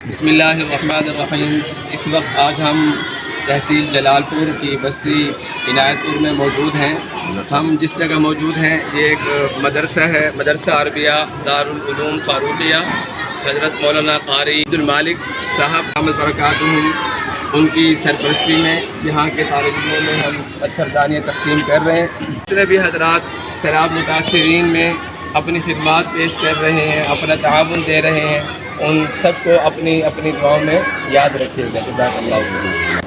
बिस्मिल्लाहिर्रहमानिर्रहीम। इस वक्त आज हम तहसील जलालपुर की बस्ती इनायतपुर में मौजूद हैं। हम जिस जगह मौजूद हैं ये एक मदरसा है, मदरसा अरबिया दारुल उलूम फ़ारूक़िया। हज़रत मौलाना क़ारी अब्दुल मालिक साहब रहमत बरकातुहू उनकी सरपरस्ती में यहाँ के तालिबों में हम मच्छरदानियाँ तकसीम कर रहे हैं। जितने भी हज़रात शराब मुतासिरीन में अपनी खिदमत पेश कर रहे हैं, अपना ताउन दे रहे हैं, उन सबको अपनी अपनी दुआओं में याद रखिएगा। जज़ाकल्लाहु खैर।